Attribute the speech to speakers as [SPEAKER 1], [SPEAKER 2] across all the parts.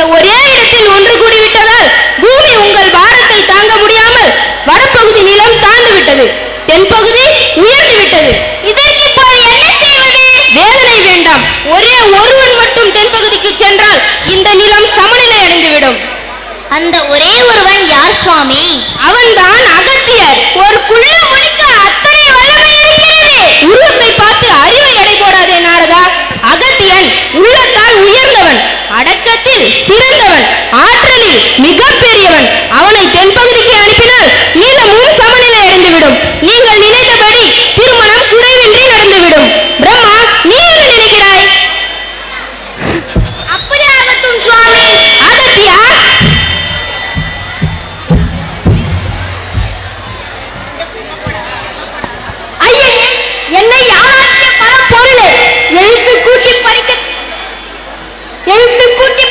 [SPEAKER 1] இந்த ஒரே இடத்தில் ஒன்று கூடிவிட்டதால் பூமி உங்கள் பாரத்தை தாங்க முடியாமல் வடபகுதி நிலம் தாழ்ந்து விட்டது, தென்பகுதி உயர்ந்து விட்டது. இதற்கு இப்போது என்ன செய்வது? வேதனை வேண்டாம். ஒரே ஒருவன் மட்டும் தென்பகுதிக்கு சென்றால் இந்த நிலம் சமநிலை அடைந்துவிடும்.
[SPEAKER 2] அந்த ஒரே ஒருவன் யார் சுவாமி?
[SPEAKER 1] அவன்தான் அகத்தியர்.
[SPEAKER 2] ஒரு புள்ள முடிக்க அத்தனை வல்லமை இருக்கிறது.
[SPEAKER 1] உருவத்தை பார்த்து அறிவை எடை போடாதே நாரதா. அகத்தியன் உள்ளத்தால் உயர்ந்தவன், அடக்கத்தில் சிறந்தவன், ஆற்றலில் மிக பெரியவன். அவனை தென்பகுதிக்கு அனுப்பினால் நிலமும் சமநிலை அடைந்துவிடும். நீங்கள் நினைத்தபடி திருமணம் குறைவின்றி நடந்துவிடும். பிரம்மா, நீ என்ன நினைக்கிறாய்?
[SPEAKER 2] அப்படி ஆகட்டும் சுவாமி.
[SPEAKER 1] அகத்தியா,
[SPEAKER 2] என்னை யாராற்றிய பரம்பொருளே, எழுத்து கூட்டி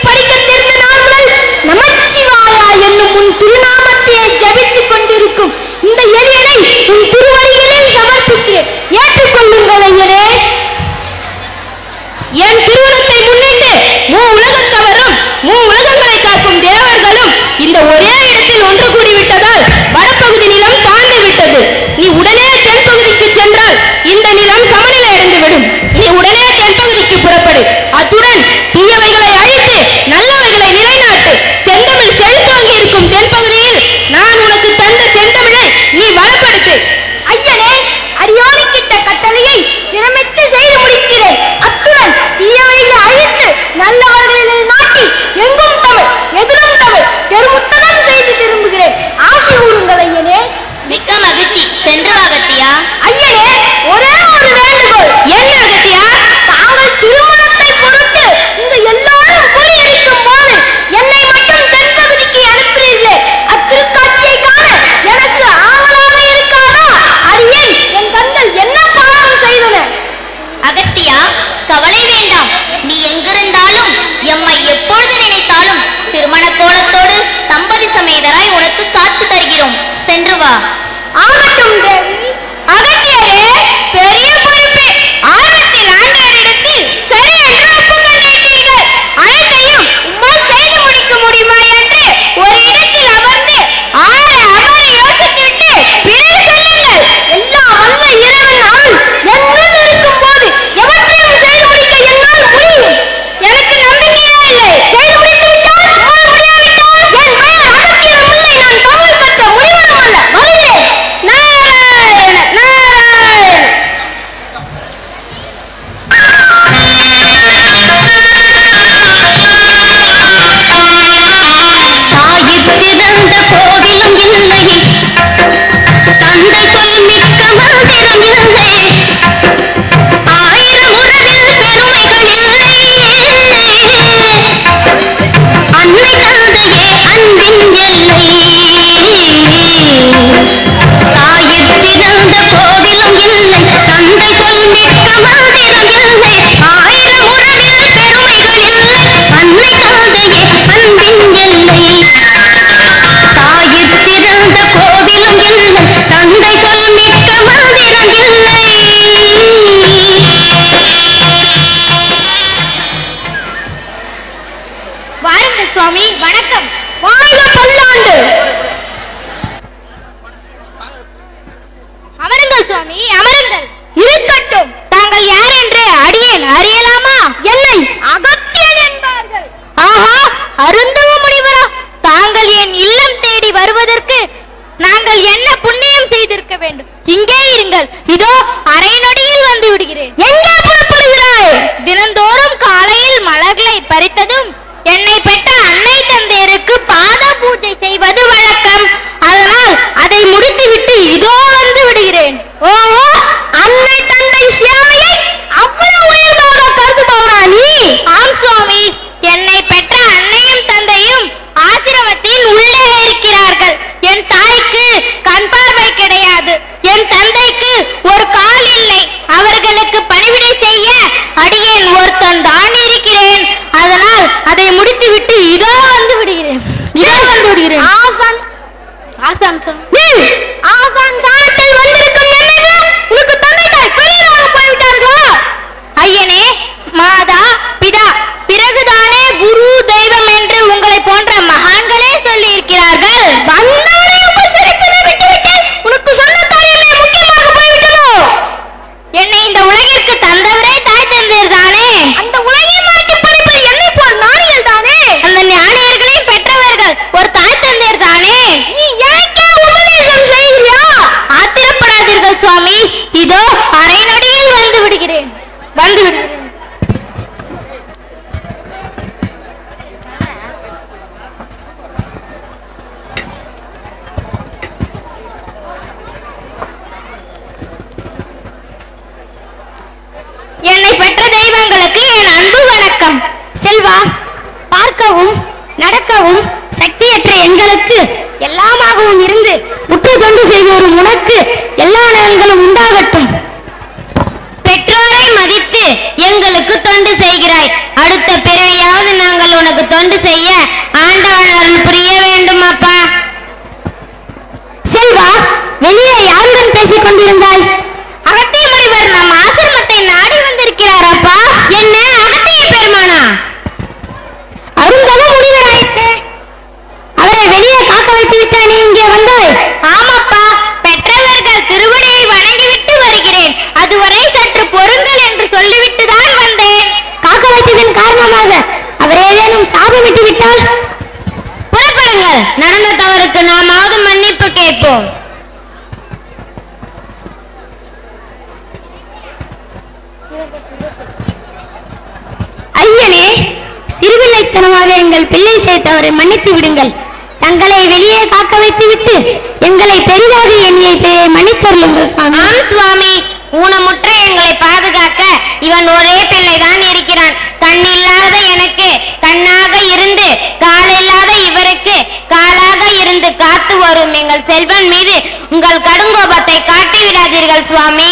[SPEAKER 2] படிக்க தெரிந்த நாள் முதல் நமச்சிவாயா என்னும் உன் திருநாமத்தையே ஜபித்துக் கொண்டிருக்கும் இந்த எளியனை உன் திருவடிகளில் சமர்ப்பிக்கிறேன். ஏற்றுக்கொள்ளுங்கள் ஐயனே.
[SPEAKER 1] என் திருமணத்தை முன்னிட்டு உலகத்தவரும் உலகங்களை காக்கும் தேவர்களும் இந்த ஒரே இடத்தில் ஒன்று கூடிவிட்டதால் வடபகுதி நிலம் தாழ்ந்து விட்டது. நீ உடனே தென்பகுதிக்கு சென்றால் இந்த நிலம் சமநிலை அடைந்துவிடும். நீ உடனே தென்பகுதிக்கு புறப்படு. அத்துடன் தீயவைகளை அழித்து நல்லவைகளை நிலைநாட்டு. செந்தமிழ் செழித்தோங்கி இருக்கும் தென்பகுதியில் நான் உனக்கு தந்த செந்தமிழை நீ வளப்படுத்து.
[SPEAKER 2] ஐயனே, அடியோனிக்கிட்ட கட்டளையை சிரமித்து செய்து முடிக்கிறேன். அத்துடன் தீயவைகளை அழித்து நல்லவர்களை நாட்டி எங்கும் தமிழ் எதிரும் தமிழ் தெருமுத்தனம் செய்து திரும்புகிறேன். ஆசி கூறுங்கள் ஐயனே.
[SPEAKER 3] மிக்க மகிழ்ச்சி. சென்று அகத்தியா.
[SPEAKER 2] ஐயனே, ஒரே ஒரு வேண்டுகோள்.
[SPEAKER 1] என்ன அகத்தியா?
[SPEAKER 2] தாங்கள் திருமணத்தை பொருட்டு இங்கு எல்லாரும் கூடியிருக்கும் போது என்னை மட்டும் தென்பகுதிக்கு அனுப்புகிறீர்களே, அத்திருக்காட்சியை காண எனக்கு ஆவலாக இருக்காதா? அரியேன் என் கண்கள் என்ன பாவம் செய்தன?
[SPEAKER 3] அகத்தியா, கவலை வேண்டாம். நீ எங்கிருந்தாலும் எம்மை எப்பொழுது நினைத்தாலும் திருமண கோலத்தோடு தம்பதி சமேதராய் உனக்கு காட்சி தருகிறோம். சென்று வா.
[SPEAKER 2] ஆகட்டும் தேவி. அகத்தியரே, பெரிய பொறுப்பு. ஆர்வத்தில் ஆண்டாரிடத்தில் சரி என்று ஒப்புக்கொண்டிருக்கிறீர்கள். அனைத்தையும் உம்மால் செய்து முடிக்க முடியுமா என்று ஒரு இடத்தில் அமர்ந்து ஆற அமர யோசித்துவிட்டு பிறகு சொல்லுங்கள். எல்லா வல்ல இறைவன் அருள் என்னுள் இருக்கும் போது எவற்றையும் செய்து முடிக்க என்னால் முடியும். எனக்கு நம்பிக்கையே இல்லை. செய்து முடித்து விட்டால் உம்மால் முடியாவிட்டால் என் பெயர் அகத்தியர் முல்லை. நான் தமிழ் பெற்ற முனிவனும் அல்ல. வருகிறேன். நாராயண நாராயண.
[SPEAKER 3] தாயிறந்த கோவிலும் இல்லை, தந்தை சொல் மிக்க மந்திரம் இல்லை, ஆயிரம் உறவில் பெருமைகள் இல்லை, அன்னை தந்தையே அன்பின் எல்லை. தாயிறந்த கோவிலும் இல்லை, தந்தை சொல் மிக்க மந்திரம் இல்லை, ஆயிரம் உறவில் பெருமைகள் இல்லை, அன்னை தந்தையே அன்பின் எல்லை. தாயிறந்த கோவிலும் இல்லை, தந்தை சொல் மிக்க மந்திரம் இல்லை.
[SPEAKER 2] வாருங்கள் சுவாமி. வணக்கம். வாழ்க பல்லாண்டு. அமருங்கள் சுவாமி, அமருங்கள். இருக்கட்டும். தாங்கள் யார் என்று அடியேன் அறியலாமா? என்னை அகத்தியன் என்பார்கள். ஆஹா, அருந்தவ முனிவரா? தாங்கள் என் இல்லம் தேடி வருவதற்கு நாங்கள் என்ன புண்ணியம் செய்திருக்க வேண்டும்? இங்கே இருங்கள். இதோ அரை நொடியில் வந்து விடுகிறேன். எங்கே புறப்படுகிறாய்? தினந்தோறும் காலையில் மலர்களை பறித்ததும் என்னை பெற்ற அன்னை தந்தையருக்கு பாத பூஜை செய்வது வழக்கம். அதனால் அதை முடித்துவிட்டு இதோ வந்து விடுகிறேன். ஓஹோ, அன்னை தந்தை சேவையை அவ்வளவு உயர்வாக கருதுபவரா நீ? ஆம் சுவாமி, என்னை பெற்ற அன்னையும் தந்தையும் ஆசிரமத்தில் உள்ளே இருக்கிறார்கள். என் தாய்க்கு கண் பார்வை கிடையாது. என் தந்தைக்கு ஒரு கால் இல்லை. அவர்களுக்கு பணிவிடை செய்ய அடியேன் ஒருத்தன் தான் இருக்கிறேன். அதனால் அதை முடித்துவிட்டு இதோ வந்து விடுகிறேன். ஆசான் ஆசான் சாரத்தில் வந்திருக்கும் என்னது? உனக்கு தந்தை தாய் பெரியதாக போய்விட்டார்களா? ஐயனே, மாதா பிதா பிறகுதானே குரு தெய்வம் என்று
[SPEAKER 3] தொண்டு செய்ய ஆண்டவன் அருள் புரிய வேண்டும் அப்பா.
[SPEAKER 2] செல்வா, வெளியே யாருடன் பேசிக் கொண்டிருந்தாய்? அகத்திய முனிவர் நம் ஆசிரமத்தை நாடி வந்திருக்கிறார் அப்பா.
[SPEAKER 3] என்ன, அகத்திய பெருமானா?
[SPEAKER 2] அருந்தவ முனிவராயிற்று, அவரை வெளியே காக்க வைத்து விட்டா நீ இங்கே வந்தாய்?
[SPEAKER 3] ஆமாப்பா, பெற்றவர்கள் திருவடியை வணங்கிவிட்டு வருகிறேன். அதுவரை சற்று பொறுங்கள் என்று சொல்லிவிட்டு தான் வந்தேன்.
[SPEAKER 2] காக்க வைத்ததன் காரணமாக அவர் ஏதேனும் சாபமிட்டு விட்டால்?
[SPEAKER 3] புறப்படுங்கள், நடந்த தவறுக்கு நாமாவது மன்னிப்பு கேட்போம்.
[SPEAKER 2] ஐயனே, சிறுபிள்ளைத்தனமாக எங்கள் பிள்ளை சேர்த்தவரை மன்னித்து விடுங்கள். தங்களை வெளியே காக்க வைத்து விட்டு எங்களை பெரிதாக எண்ணியை மன்னித்தருளுங்கள் சுவாமி.
[SPEAKER 3] ஆம் சுவாமி, ஊனமுற்ற எங்களை பாதுகாக்க இவன் ஒரே பிள்ளைதான் இருக்கிறான். கண்ணில்லாத எனக்கு கண்ணாக இருந்து, காலில்லாத இவருக்கு காலாக இருந்து காத்து வரும் எங்கள் செல்வன் மீது உங்கள் கடுங்கோபத்தை காட்டி விடாதீர்கள் சுவாமி.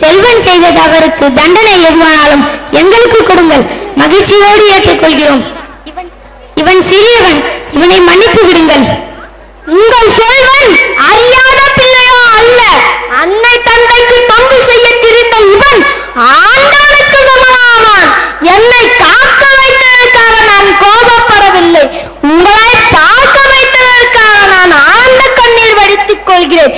[SPEAKER 2] செல்வன் செய்த தவறுக்கு தண்டனை எதுவானாலும் எங்களுக்கு கொடுங்கள், மகிழ்ச்சியோடு ஏற்றுக்கொள்கிறோம். இவன் சிறியவன், இவனை மன்னித்து விடுங்கள். உங்கள் செல்வன் அறியாத பிள்ளையோ அல்ல. அன்னை தந்தைக்கு தொண்டு செய்ய திரிந்த இவன் ஆண்டவனுக்கு சமமானான். என்னை காக்க வைத்ததற்காக நான் கோபப்படவில்லை, உங்களை பார்க்க வைத்ததற்காக நான் ஆழ்ந்த கண்ணீர் வடித்துக் கொள்கிறேன்.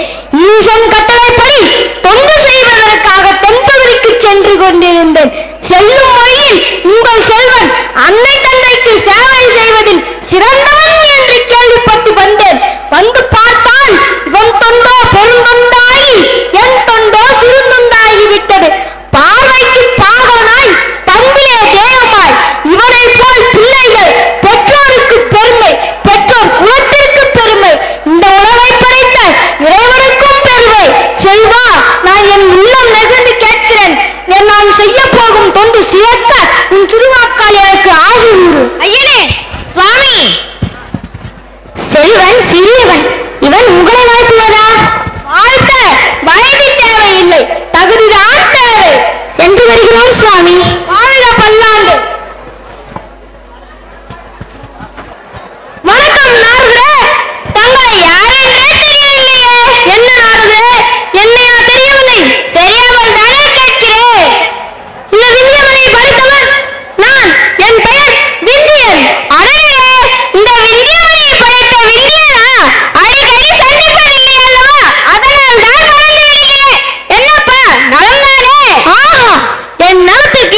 [SPEAKER 2] ஈசன் கட்டளைப்படி தொண்டு செய்வதற்காக தென்பகுதிக்கு சென்று கொண்டிருந்தேன். செல்லும் வழியில் உங்கள் செல்வன் அன்னை தந்தைக்கு சேவை செய்வதில் சிறந்தவன் என்று கேள்விப்பட்டு வந்தேன். வந்து பார்த்தால் இவன் தொண்டோ பெருந்தொண்டாகி என் தொண்டோ சிறுந்தொண்டாகி விட்டது. பார்வைக்கு பாகனாய், பண்பிலே தேவமாய் இவனை போல் பிள்ளைகள் பெற்றோருக்கு பெருமை, பெற்றோர் குலத்திற்கு பெருமை, இந்த உலகை படைத்த இறைவனுக்கும் பெருமை. செல்வா, நான் என் உள்ளம் நெகிழ்ந்து கேட்கிறேன். நான் செய்ய போகும் தொண்டு சிறக்க உன் திருவாக்கால் எனக்கு ஆசி உண்டு.
[SPEAKER 3] ஐயனே, சுவாமி.
[SPEAKER 2] செல்வன் சிறியவன், இவன் உங்களை வாழ்த்துவதா? வாழ்த்த வயது தேவையில்லை, தகுதிதான் தேவை. சென்று வருகிறோம் சுவாமி. வாழ்க பல்லாண்டு. வணக்கம் நாரதரே, தங்களை யாரென்றே தெரியவில்லையே. என்ன நாரதரே, என்னையா தெரியவில்லை? தெரியாமல் தானே கேட்கிறேன். இந்த விந்தியமலையை படைத்தவன் நான். என் பெயர் விந்தியன். அடே, இந்த விந்தியமலையை படைத்த விந்தியனா அடிக்கடி சந்திப்பதில்லை அல்லவா? அதனால் தான் மறந்து விடுகிறேன். என்னப்பா, நலம்தானே? என் நலத்துக்கு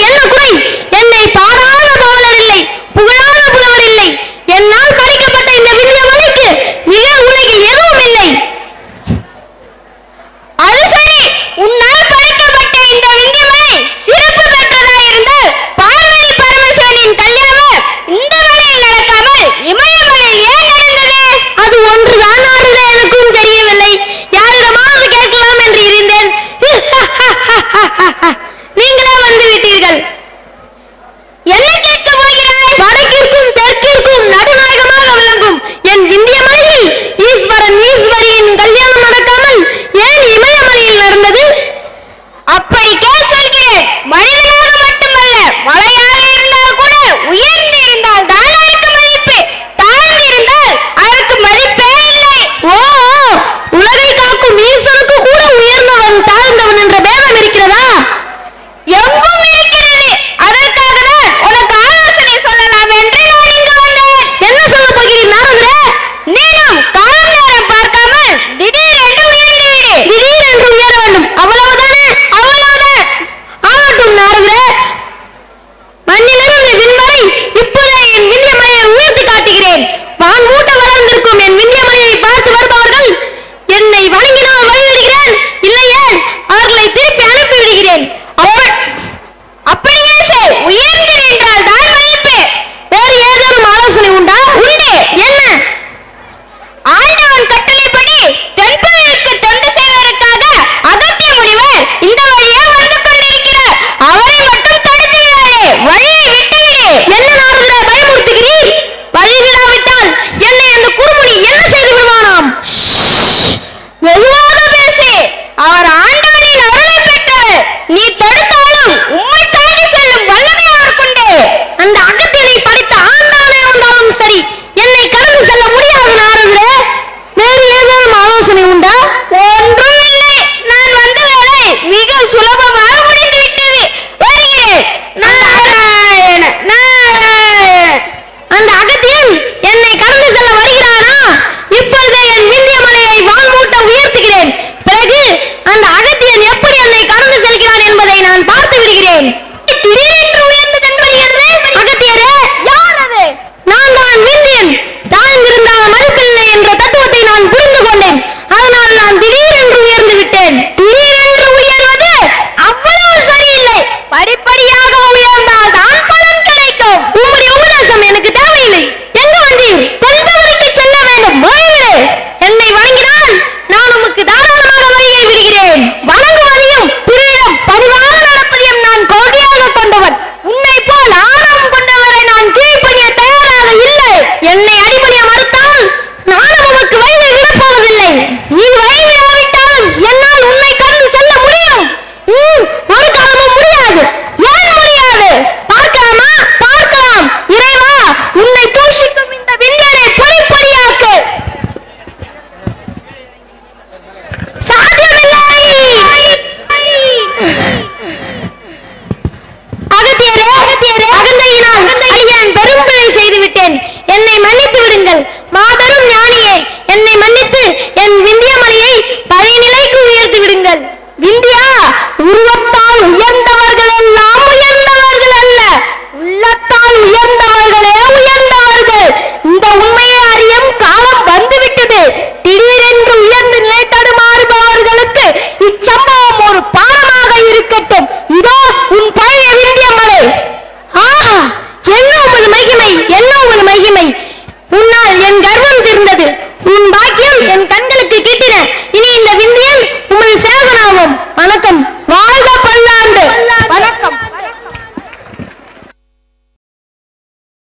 [SPEAKER 2] என் கர்வம் தீர்ந்தது. உன் பாக்கியம் என் கண்களுக்கு கிட்டின. இனி இந்த விந்தியன் உமது சேவனாகும். வணக்கம். வாழ்க